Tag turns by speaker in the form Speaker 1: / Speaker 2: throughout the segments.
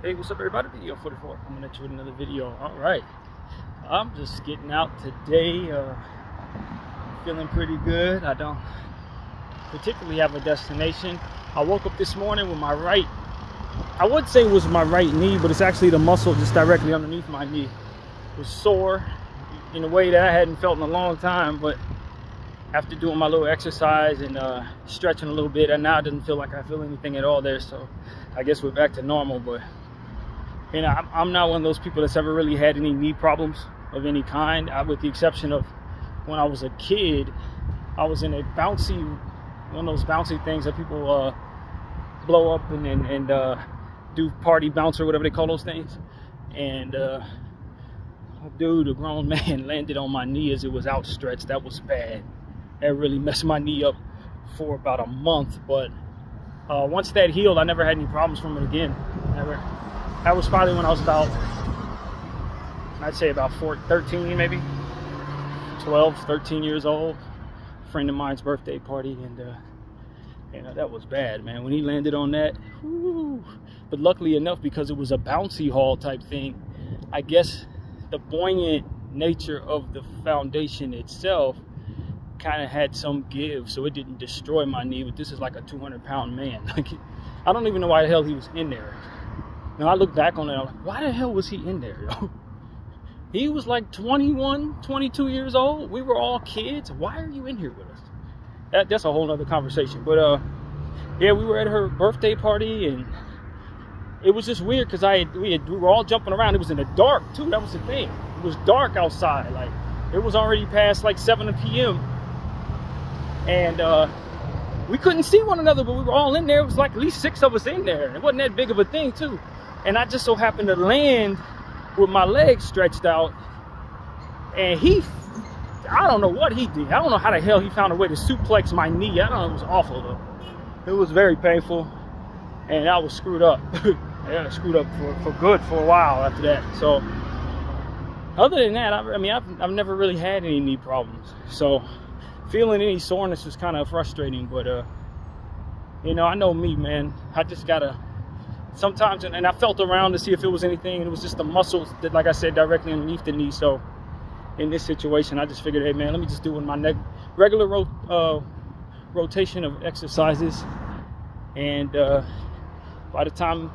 Speaker 1: Hey, what's up everybody? Video 44 coming at you with another video. All right, I'm just getting out today, feeling pretty good. I don't particularly have a destination. I woke up this morning with my right, I would say it was my right knee, but it's actually the muscle just directly underneath my knee. It was sore in a way that I hadn't felt in a long time, but after doing my little exercise and stretching a little bit, and now it doesn't feel like I feel anything at all there, so I guess we're back to normal. But you know, I'm not one of those people that's ever really had any knee problems of any kind, with the exception of when I was a kid. I was in a bouncy, one of those bouncy things that people blow up and do party bounce or whatever they call those things. And a grown man landed on my knee as it was outstretched. That was bad. That really messed my knee up for about a month. But once that healed, I never had any problems from it again. Never. That was probably when I was about, I'd say about 13 maybe, 12, 13 years old. A friend of mine's birthday party, and you know, that was bad, man. When he landed on that, whoo. But luckily enough, because it was a bouncy hall type thing, I guess the buoyant nature of the foundation itself kind of had some give, so it didn't destroy my knee. But this is like a 200-pound man. Like, I don't even know why the hell he was in there. Now I look back on it, I'm like, why the hell was he in there, yo? He was like 21, 22 years old. We were all kids. Why are you in here with us? That's a whole nother conversation. But yeah, we were at her birthday party, and it was just weird because we were all jumping around. It was in the dark too. That was the thing. It was dark outside. Like, it was already past like 7 p.m. and we couldn't see one another, but we were all in there. It was like at least 6 of us in there. It wasn't that big of a thing too. And I just so happened to land with my legs stretched out, and I don't know what he did. I don't know how the hell he found a way to suplex my knee. I don't know. It was awful though. It was very painful, and I was screwed up. Yeah, screwed up for good for a while after that. So other than that, I mean, I've never really had any knee problems. So feeling any soreness was kind of frustrating, but you know, I know me, man. I just gotta sometimes, and I felt around to see if it was anything, and it was just the muscles that, like I said, directly underneath the knee. So in this situation, I just figured, hey man, let me just do my regular rotation of exercises. And by the time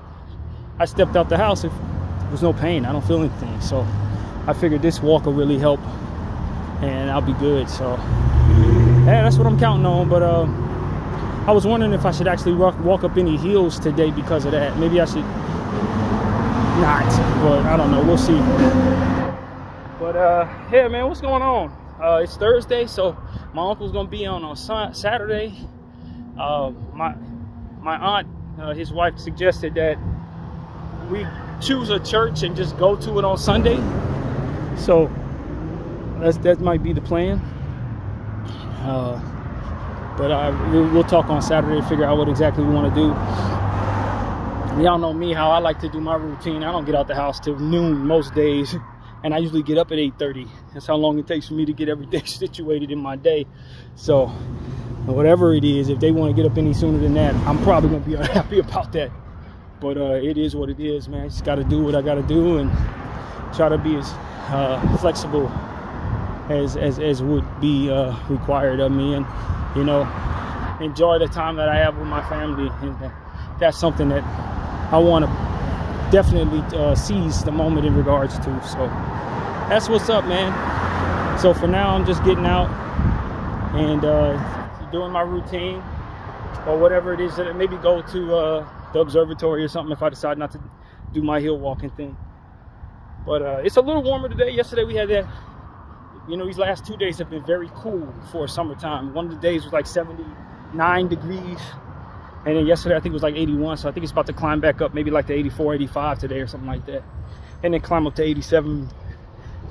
Speaker 1: I stepped out the house, there was no pain. I don't feel anything. So I figured this walk will really help, and I'll be good. So yeah, that's what I'm counting on. But I was wondering if I should actually walk up any heels today because of that. Maybe I should not, but I don't know. We'll see. But yeah, man, what's going on? It's Thursday, so my uncle's gonna be on Saturday. My aunt, his wife, suggested that we choose a church and just go to it on Sunday. So that might be the plan. But we'll talk on Saturday to figure out what exactly we want to do. Y'all know me, how I like to do my routine. I don't get out the house till noon most days, and I usually get up at 8:30. That's how long it takes for me to get everything situated in my day. So whatever it is, if they want to get up any sooner than that, I'm probably going to be unhappy about that. But it is what it is, man. I just got to do what I got to do and try to be as flexible as would be required of me, and you know, enjoy the time that I have with my family. And that's something that I want to definitely seize the moment in regards to. So that's what's up, man. So for now, I'm just getting out and doing my routine or whatever it is. That maybe go to the observatory or something if I decide not to do my hill walking thing. But it's a little warmer today. Yesterday we had that. You know, these last 2 days have been very cool for summertime. One of the days was like 79 degrees. And then yesterday, I think it was like 81. So I think it's about to climb back up, maybe like to 84, 85 today or something like that. And then climb up to 87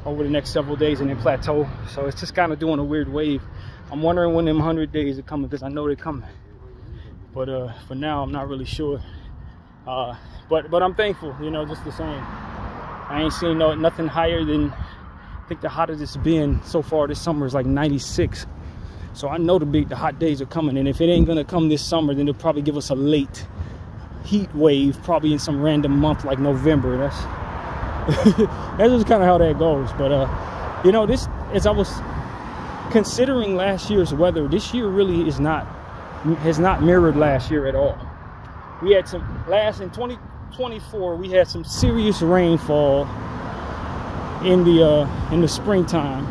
Speaker 1: over the next several days and then plateau. So it's just kind of doing a weird wave. I'm wondering when them 100 days are coming, because I know they're coming. But for now, I'm not really sure. But I'm thankful, you know, just the same. I ain't seen nothing higher than, I think the hottest it's been so far this summer is like 96. So I know the hot days are coming, and if it ain't gonna come this summer, then they'll probably give us a late heat wave probably in some random month like November. That's that's just kind of how that goes. But you know, this, as I was considering last year's weather, this year really has not mirrored last year at all. We had some in 2024 we had some serious rainfall in the springtime.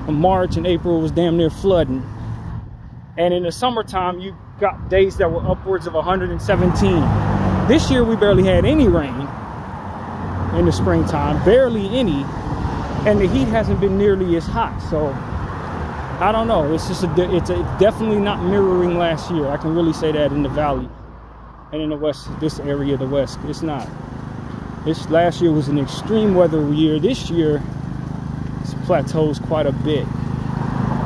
Speaker 1: In March and April was damn near flooding, and in the summertime you got days that were upwards of 117. This year we barely had any rain in the springtime, barely any, and the heat hasn't been nearly as hot. So I don't know, it's just it's definitely not mirroring last year. I can really say that in the valley and in the west, this area of the west, it's not. This last year was an extreme weather year. This year it plateaus quite a bit.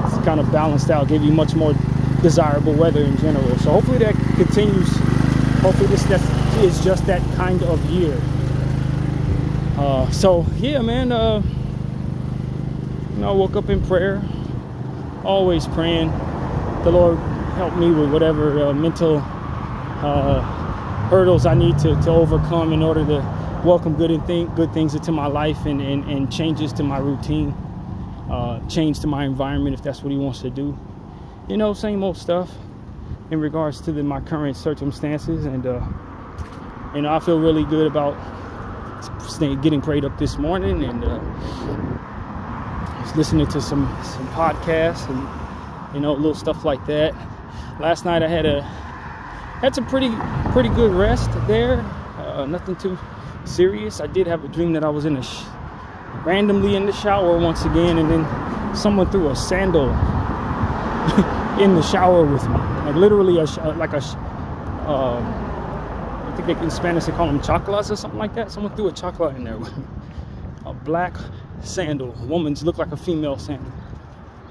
Speaker 1: It's kind of balanced out, gave you much more desirable weather in general. So hopefully that continues. Hopefully this is just that kind of year. So yeah, man, you know, I woke up in prayer, always praying the Lord help me with whatever mental hurdles I need to overcome in order to welcome good things into my life, and changes to my routine, change to my environment if that's what he wants to do. You know, same old stuff in regards to my current circumstances. And you know, I feel really good about getting prayed up this morning, and just listening to some podcasts and, you know, little stuff like that. Last night I had some pretty good rest there. Nothing too serious. I did have a dream that I was randomly in the shower once again, and then someone threw a sandal in the shower with me, like literally I think in Spanish they call them chaclas or something like that. Someone threw a chacla in there with me. A black sandal, woman's looked like a female sandal,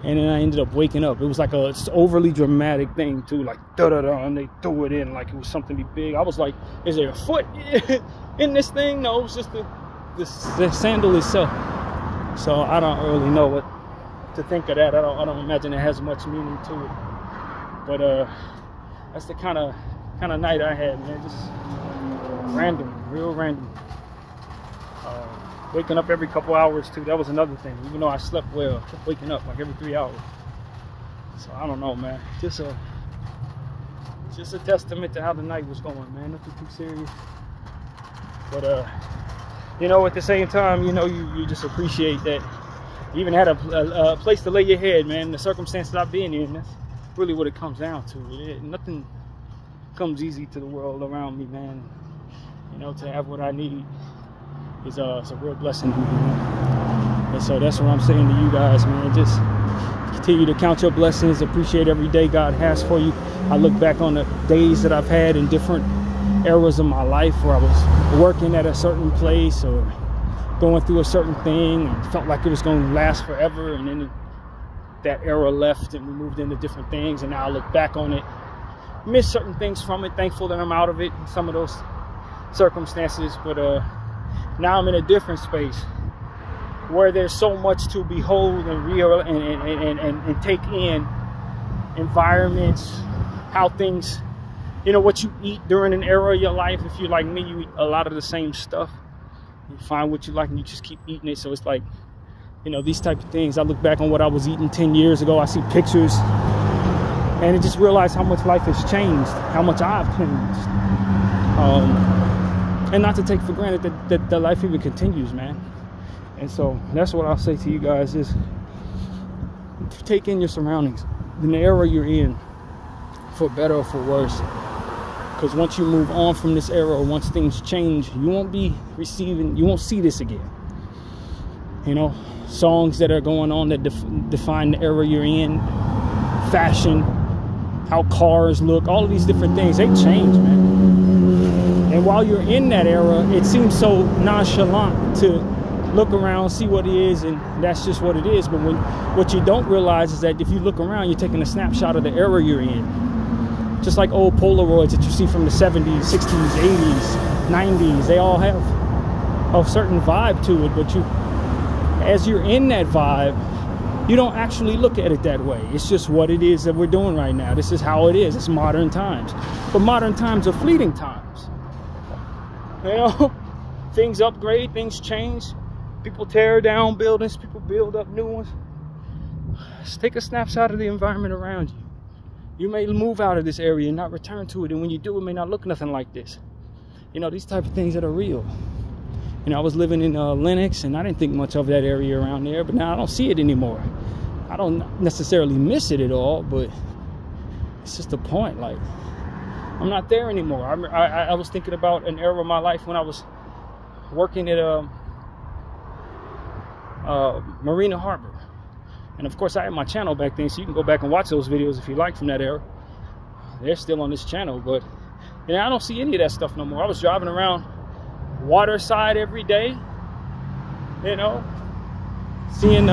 Speaker 1: and then I ended up waking up. It was like a overly dramatic thing too, like da da da, and they threw it in like it was something big. I was like, is there a foot in this thing? No, it was just the sandal itself. So I don't really know what to think of that. I don't imagine it has much meaning to it. But that's the kind of night I had, man. Just random, real random. Waking up every couple hours too. That was another thing. Even though I slept well, I kept waking up like every 3 hours. So I don't know, man. Just a testament to how the night was going, man. Nothing too serious. But you know, at the same time, you know, you just appreciate that you even had a place to lay your head, man. The circumstances I've been in, that's really what it comes down to. Nothing comes easy to the world around me, man. You know, to have what I need is it's a real blessing to me, man. And so that's what I'm saying to you guys, man. Just continue to count your blessings, appreciate every day God has for you. I look back on the days that I've had in different eras of my life where I was working at a certain place or going through a certain thing and felt like it was going to last forever, and then that era left and we moved into different things, and now I look back on it, miss certain things from it, thankful that I'm out of it in some of those circumstances. But now I'm in a different space where there's so much to behold and real and take in, environments, how things, you know, what you eat during an era of your life. If you're like me, you eat a lot of the same stuff. You find what you like and you just keep eating it. So it's like, you know, these type of things. I look back on what I was eating 10 years ago. I see pictures and I just realize how much life has changed, how much I've changed. And not to take for granted that the life even continues, man. And so that's what I'll say to you guys is take in your surroundings, in the era you're in, for better or for worse. Because once you move on from this era, once things change, you won't see this again. You know, songs that are going on that define the era you're in, fashion, how cars look, all of these different things, they change, man. And while you're in that era, it seems so nonchalant to look around, see what it is, and that's just what it is. But what you don't realize is that if you look around, you're taking a snapshot of the era you're in. Just like old Polaroids that you see from the 70s, 60s, 80s, 90s, they all have a certain vibe to it. But as you're in that vibe, you don't actually look at it that way. It's just what it is that we're doing right now. This is how it is. It's modern times. But modern times are fleeting times. You know, things upgrade, things change. People tear down buildings, people build up new ones. Just take a snapshot of the environment around you. You may move out of this area and not return to it, and when you do, it may not look nothing like this. You know, these type of things that are real. You know, I was living in Lenox, and I didn't think much of that area around there, but now I don't see it anymore. I don't necessarily miss it at all, but it's just the point. Like, I'm not there anymore. I was thinking about an era of my life when I was working at Marina Harbor. And of course, I had my channel back then, so you can go back and watch those videos if you like from that era. They're still on this channel, but you know, I don't see any of that stuff no more. I was driving around Waterside every day, you know, seeing,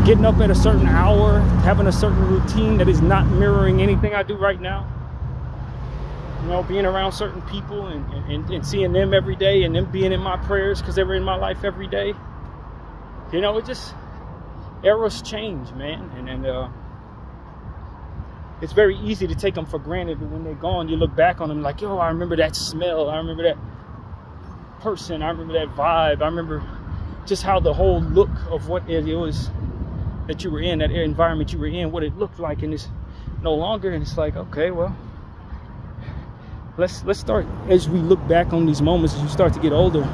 Speaker 1: getting up at a certain hour, having a certain routine that is not mirroring anything I do right now. You know, being around certain people and seeing them every day, and them being in my prayers because they were in my life every day. You know, it just, eras change, man, and it's very easy to take them for granted, but when they're gone, you look back on them like, yo, I remember that smell, I remember that person, I remember that vibe, I remember just how the whole look of what it was that you were in, that environment you were in, what it looked like, and it's no longer. And it's like, okay, well, let's start, as we look back on these moments, as you start to get older,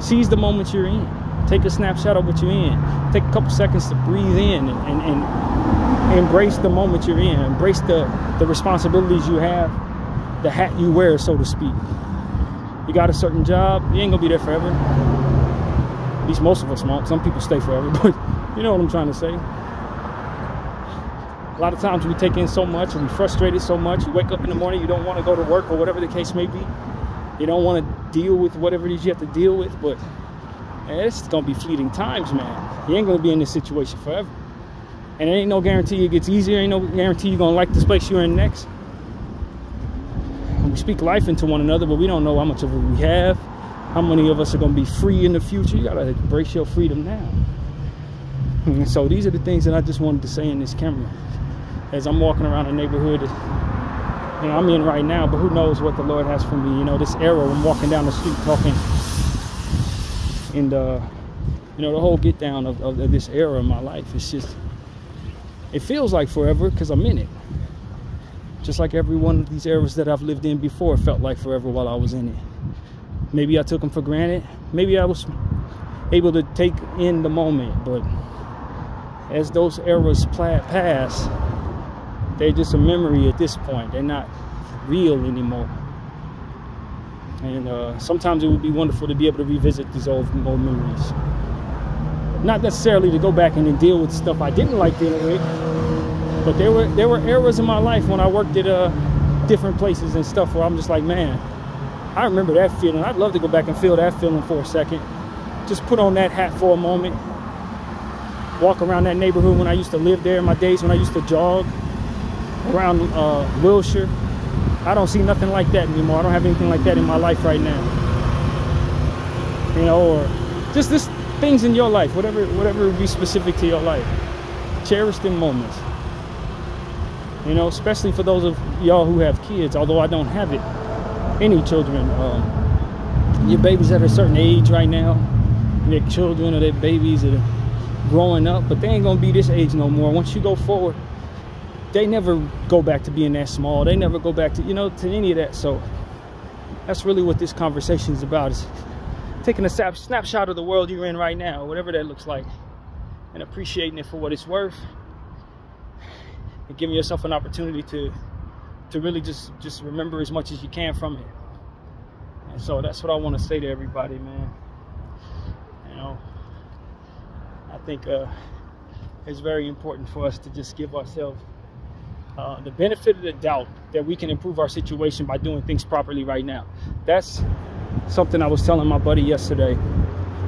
Speaker 1: seize the moments you're in. Take a snapshot of what you're in. Take a couple seconds to breathe in and embrace the moment you're in. Embrace the responsibilities you have, the hat you wear, so to speak. You got a certain job, you ain't gonna be there forever. At least most of us won't. Some people stay forever, but you know what I'm trying to say. A lot of times we take in so much and we frustrated so much. You wake up in the morning, you don't want to go to work or whatever the case may be. You don't want to deal with whatever it is you have to deal with, but it's gonna be fleeting times, man. You ain't gonna be in this situation forever, and there ain't no guarantee it gets easier. Ain't no guarantee you're gonna like this place you're in next. We speak life into one another, but we don't know how much of it we have, how many of us are gonna be free in the future. You gotta embrace your freedom now. And so these are the things that I just wanted to say in this camera as I'm walking around the neighborhood, you know, I'm in right now, but who knows what the Lord has for me. You know, this era, I'm walking down the street talking. And you know, the whole get down of this era of my life, it's just, it feels like forever because I'm in it. Just like every one of these eras that I've lived in before felt like forever while I was in it. Maybe I took them for granted. Maybe I was able to take in the moment, but as those eras pass, they're just a memory at this point. They're not real anymore. And sometimes it would be wonderful to be able to revisit these old memories. Not necessarily to go back and deal with stuff I didn't like dealing with, but there were eras in my life when I worked at different places and stuff where I'm just like, man, I remember that feeling. I'd love to go back and feel that feeling for a second. Just put on that hat for a moment. Walk around that neighborhood when I used to live there in my days, when I used to jog around Wilshire. I don't see nothing like that anymore. I don't have anything like that in my life right now. You know, or just this things in your life, whatever would be specific to your life. Cherish them moments. You know, especially for those of y'all who have kids, although I don't have it. Any children, your babies at a certain age right now, their children or their babies that are growing up, but they ain't gonna be this age no more. Once you go forward, they never go back to being that small. They never go back to, you know, to any of that. So that's really what this conversation is about, is taking a snapshot of the world you're in right now, whatever that looks like, and appreciating it for what it's worth, and giving yourself an opportunity to really just remember as much as you can from it. And so that's what I want to say to everybody, man. You know, I think it's very important for us to just give ourselves the benefit of the doubt that we can improve our situation by doing things properly right now. That's something I was telling my buddy yesterday,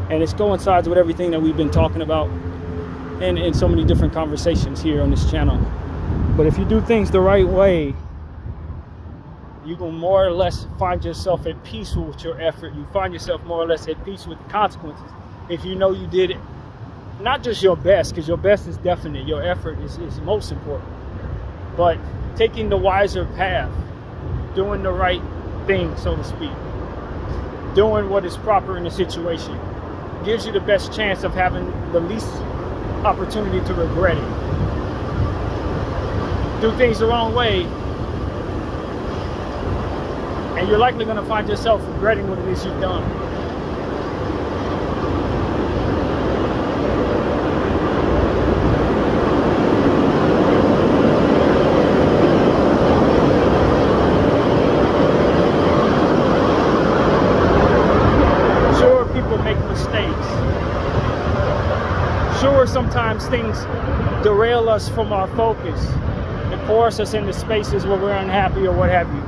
Speaker 1: and it coincides with everything that we've been talking about in so many different conversations here on this channel. But if you do things the right way, you can more or less find yourself at peace with your effort. You find yourself more or less at peace with the consequences if you know you did it, not just your best, because your best is definite, your effort is most important, but taking the wiser path, doing the right thing, so to speak. doing what is proper in the situation gives you the best chance of having the least opportunity to regret it. Do things the wrong way, and you're likely going to find yourself regretting what it is you've done. Sure, people make mistakes. Sure, sometimes things derail us from our focus and force us into spaces where we're unhappy or what have you.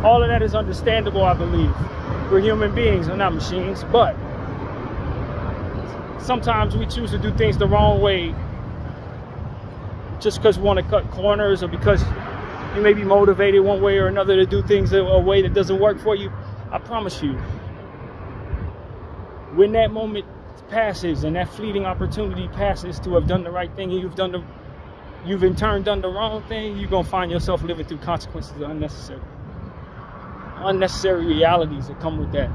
Speaker 1: All of that is understandable, I believe. We're human beings, we're not machines, but sometimes we choose to do things the wrong way just because we want to cut corners, or because you may be motivated one way or another to do things a way that doesn't work for you. I promise you, when that moment passes and that fleeting opportunity passes to have done the right thing, and you've in turn done the wrong thing, you're gonna find yourself living through consequences of unnecessary realities that come with that.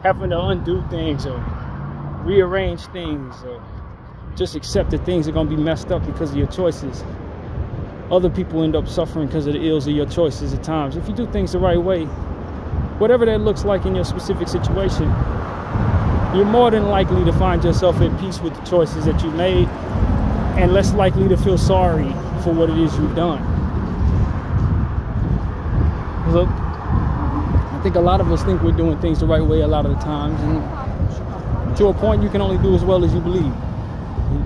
Speaker 1: Having to undo things or rearrange things, or just accept that things are gonna be messed up because of your choices. Other people end up suffering because of the ills of your choices at times. If you do things the right way, whatever that looks like in your specific situation, you're more than likely to find yourself at peace with the choices that you made, and less likely to feel sorry for what it is you've done. Look, I think a lot of us think we're doing things the right way a lot of the times, and to a point you can only do as well as you believe,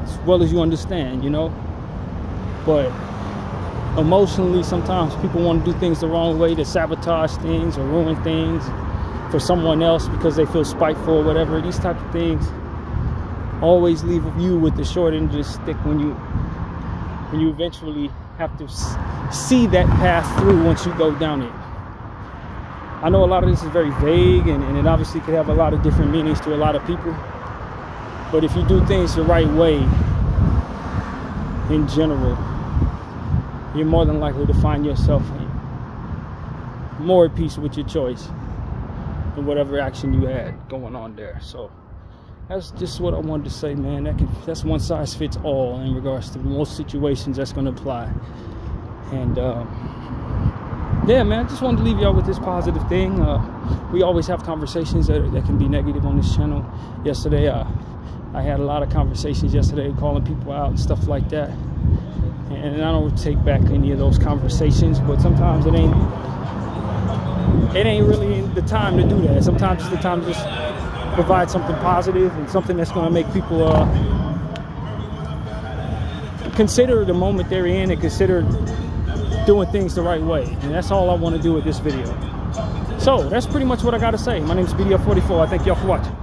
Speaker 1: as well as you understand, you know. But emotionally, sometimes people want to do things the wrong way, to sabotage things or ruin things for someone else because they feel spiteful or whatever. These type of things always leave you with the short end of the stick when you eventually have to see that path through once you go down it. I know a lot of this is very vague, and it obviously could have a lot of different meanings to a lot of people, but if you do things the right way in general, you're more than likely to find yourself more at peace with your choice and whatever action you had going on there. So that's just what I wanted to say, man. That's one size fits all in regards to most situations that's going to apply. And yeah, man, I just wanted to leave y'all with this positive thing. We always have conversations that can be negative on this channel. Yesterday, I had a lot of conversations yesterday, calling people out and stuff like that. And I don't take back any of those conversations, but sometimes it ain't really the time to do that. Sometimes it's the time to just provide something positive and something that's going to make people consider the moment they're in and consider doing things the right way. And that's all I want to do with this video. So that's pretty much what I got to say. My name is Bdf 44. I thank y'all for watching.